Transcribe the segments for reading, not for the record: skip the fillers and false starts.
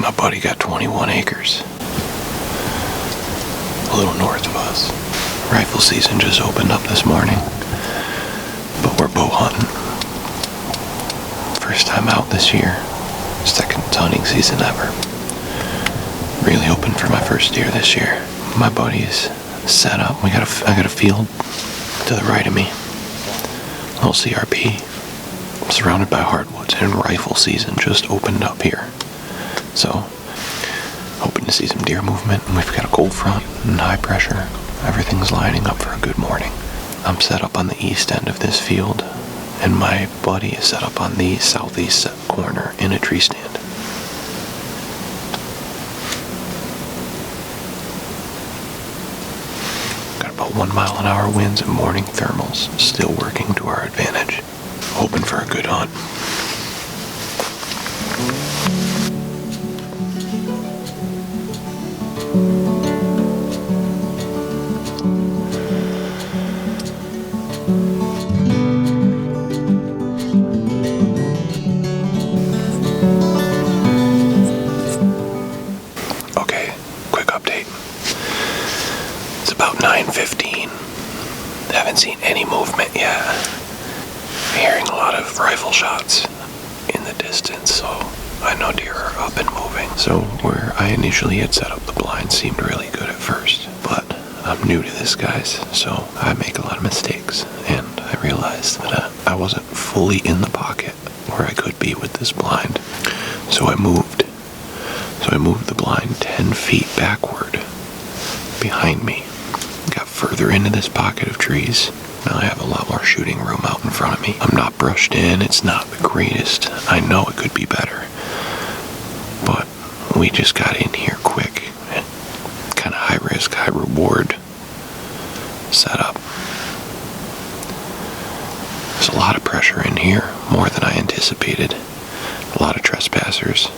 my buddy got 21 acres. A little north of us. Rifle season just opened up this morning, but we're bow hunting. First time out this year. Second hunting season ever. Really hoping for my first deer this year. My buddy's set up. I got a field to the right of me. Little CRP. Surrounded by hardwoods, and rifle season just opened up here. So, hoping to see some deer movement. We've got a cold front and high pressure. Everything's lining up for a good morning. I'm set up on the east end of this field, and my buddy is set up on the southeast corner in a tree stand. Got about 1 mile-an-hour winds and morning thermals still working to our advantage. Hoping for a good hunt. Okay, quick update. It's about 9:15. Haven't seen any movement yet. Hearing a lot of rifle shots in the distance, so I know deer are up and moving. So where I initially had set up the blind seemed really good at first, but I'm new to this, guys, so I make a lot of mistakes, and I realized that I wasn't fully in the pocket where I could be with this blind. So I moved the blind 10 feet backward behind me, got further into this pocket of trees. Now I have a lot more shooting room out in front of me. I'm not brushed in. It's not the greatest. I know it could be better. But we just got in here quick. Kind of high risk, high reward setup. There's a lot of pressure in here, more than I anticipated. A lot of trespassers.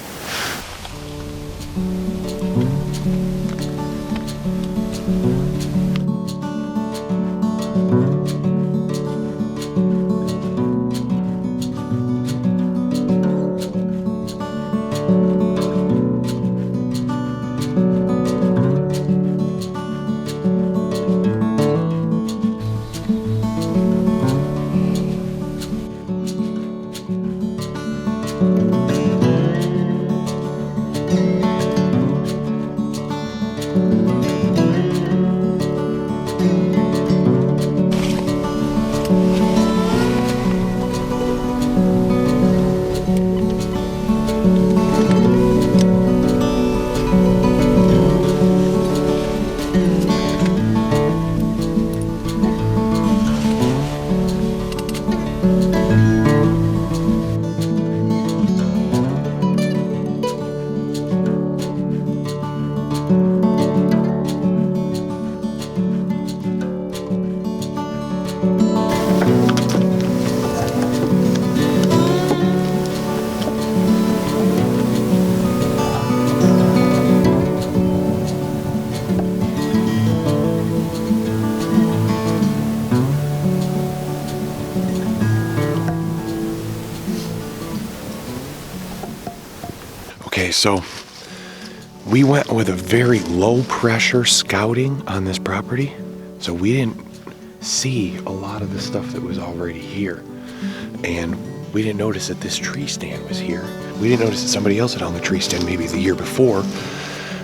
Okay, so we went with a very low pressure scouting on this property, so we didn't see a lot of the stuff that was already here, and we didn't notice that this tree stand was here. We didn't notice that somebody else had on the tree stand maybe the year before.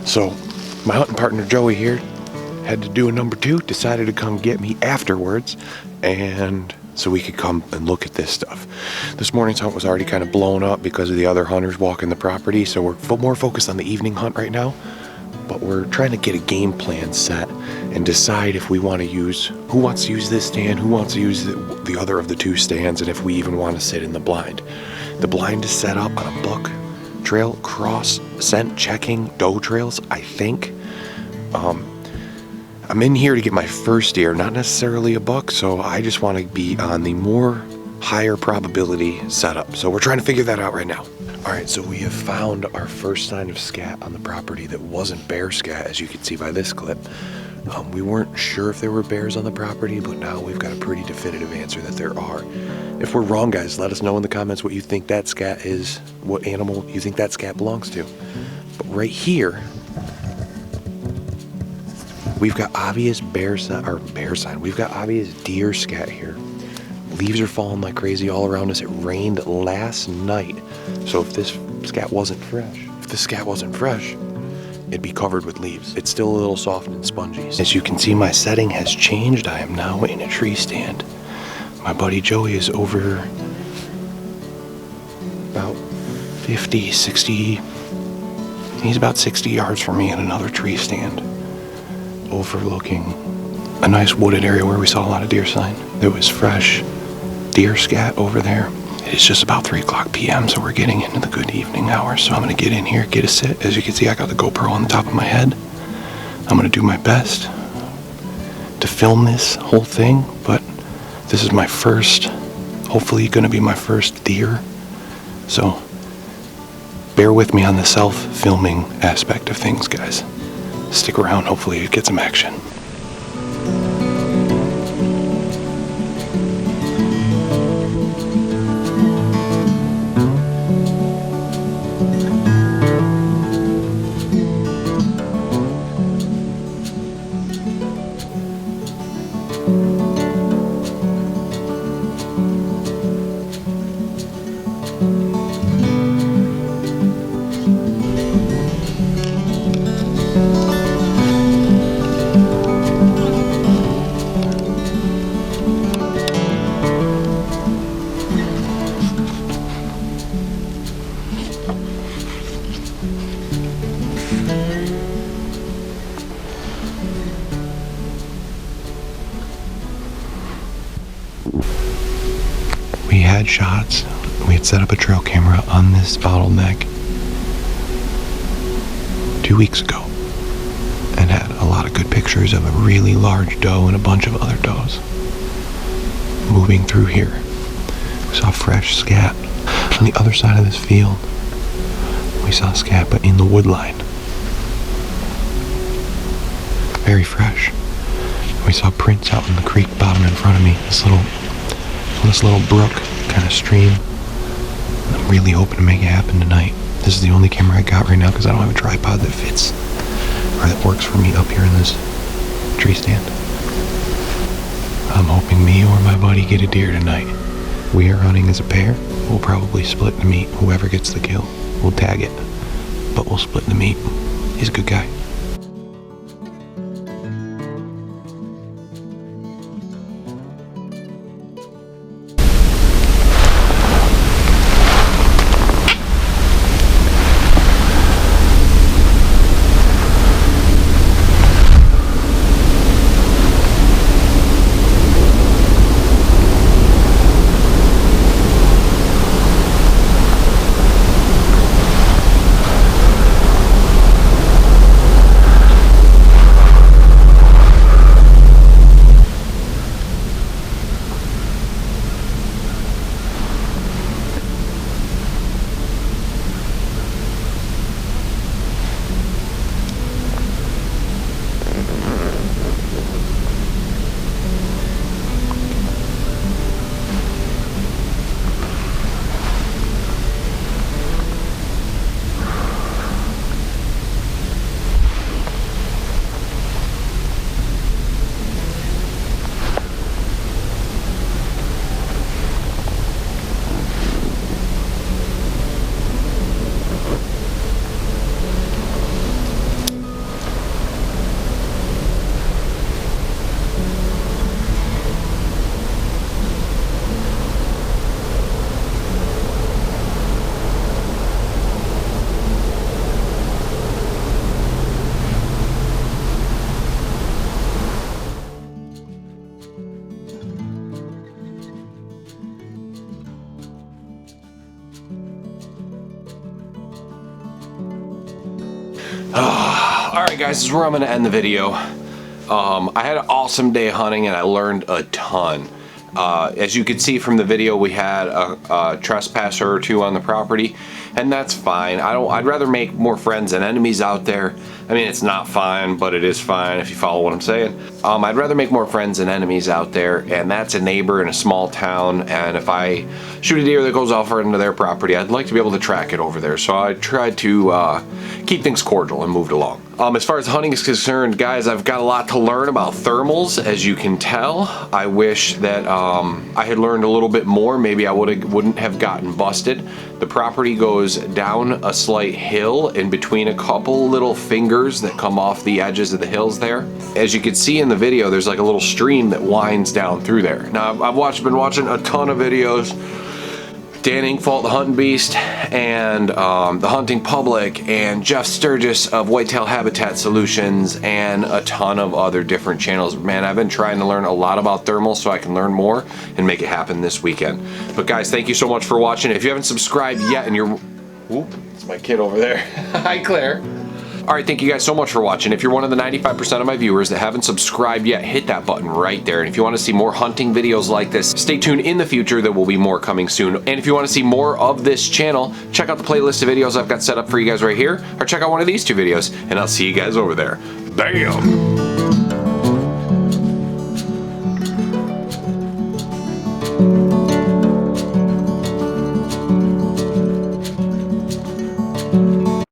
So my hunting partner Joey here had to do a number 2, decided to come get me afterwards, and so we could come and look at this stuff. This morning's hunt was already kind of blown up because of the other hunters walking the property, so we're more focused on the evening hunt right now. But we're trying to get a game plan set and decide if we want to use, who wants to use this stand, who wants to use the other of the 2 stands, and if we even want to sit in the blind. The blind is set up on a buck trail, cross, scent checking, doe trails, I think. I'm in here to get my first deer, not necessarily a buck, so I just want to be on the more higher probability setup. So we're trying to figure that out right now. All right, so we have found our first sign of scat on the property that wasn't bear scat, as you can see by this clip. We weren't sure if there were bears on the property, but now we've got a pretty definitive answer that there are. If we're wrong, guys, let us know in the comments what you think that scat is, what animal you think that scat belongs to. But right here, we've got obvious bear sign. We've got obvious deer scat here. Leaves are falling like crazy all around us. It rained last night. So if this scat wasn't fresh, it'd be covered with leaves. It's still a little soft and spongy. As you can see, my setting has changed. I am now in a tree stand. My buddy Joey is over about 50, 60, he's about 60 yards from me in another tree stand, overlooking a nice wooded area where we saw a lot of deer sign. There was fresh deer scat over there. It's just about 3 o'clock p.m., so we're getting into the good evening hours. So I'm gonna get in here, get a sit. As you can see, I got the GoPro on the top of my head. I'm gonna do my best to film this whole thing, but this is my first, hopefully gonna be my first deer. So bear with me on the self-filming aspect of things, guys. Stick around, hopefully you get some action. We had shots. We had set up a trail camera on this bottleneck 2 weeks ago and had a lot of good pictures of a really large doe and a bunch of other does moving through here. We saw fresh scat on the other side of this field. We saw scat, but in the wood line. Very fresh. We saw prints out in the creek bottom in front of me. This little brook kind of stream. I'm really hoping to make it happen tonight. This is the only camera I got right now because I don't have a tripod that fits or that works for me up here in this tree stand. I'm hoping me or my buddy get a deer tonight. We are hunting as a pair. We'll probably split the meat. Whoever gets the kill, we'll tag it, but we'll split the meat. He's a good guy. Alright guys, this is where I'm going to end the video. I had an awesome day hunting and I learned a ton. As you can see from the video, we had a trespasser or two on the property, and that's fine. I'd rather make more friends than enemies out there. I mean, it's not fine, but it is fine if you follow what I'm saying. I'd rather make more friends than enemies out there, and that's a neighbor in a small town, and if I shoot a deer that goes off into their property, I'd like to be able to track it over there. So I tried to keep things cordial and moved along. As far as hunting is concerned, guys, I've got a lot to learn about thermals, as you can tell. I wish that I had learned a little bit more. Maybe I wouldn't have gotten busted. The property goes down a slight hill in between a couple little fingers that come off the edges of the hills there. As you can see in the video, there's like a little stream that winds down through there. Now, I've been watching a ton of videos. Dan Inkfault, the Hunting Beast, and the Hunting Public, and Jeff Sturgis of Whitetail Habitat Solutions, and a ton of other different channels. Man, I've been trying to learn a lot about thermals so I can learn more and make it happen this weekend. But guys, thank you so much for watching. If you haven't subscribed yet and you're... Whoop, it's my kid over there. Hi, Claire. All right, thank you guys so much for watching. If you're one of the 95% of my viewers that haven't subscribed yet, hit that button right there. And if you want to see more hunting videos like this, stay tuned in the future. There will be more coming soon. And if you want to see more of this channel, check out the playlist of videos I've got set up for you guys right here, or check out one of these two videos, and I'll see you guys over there. Bam!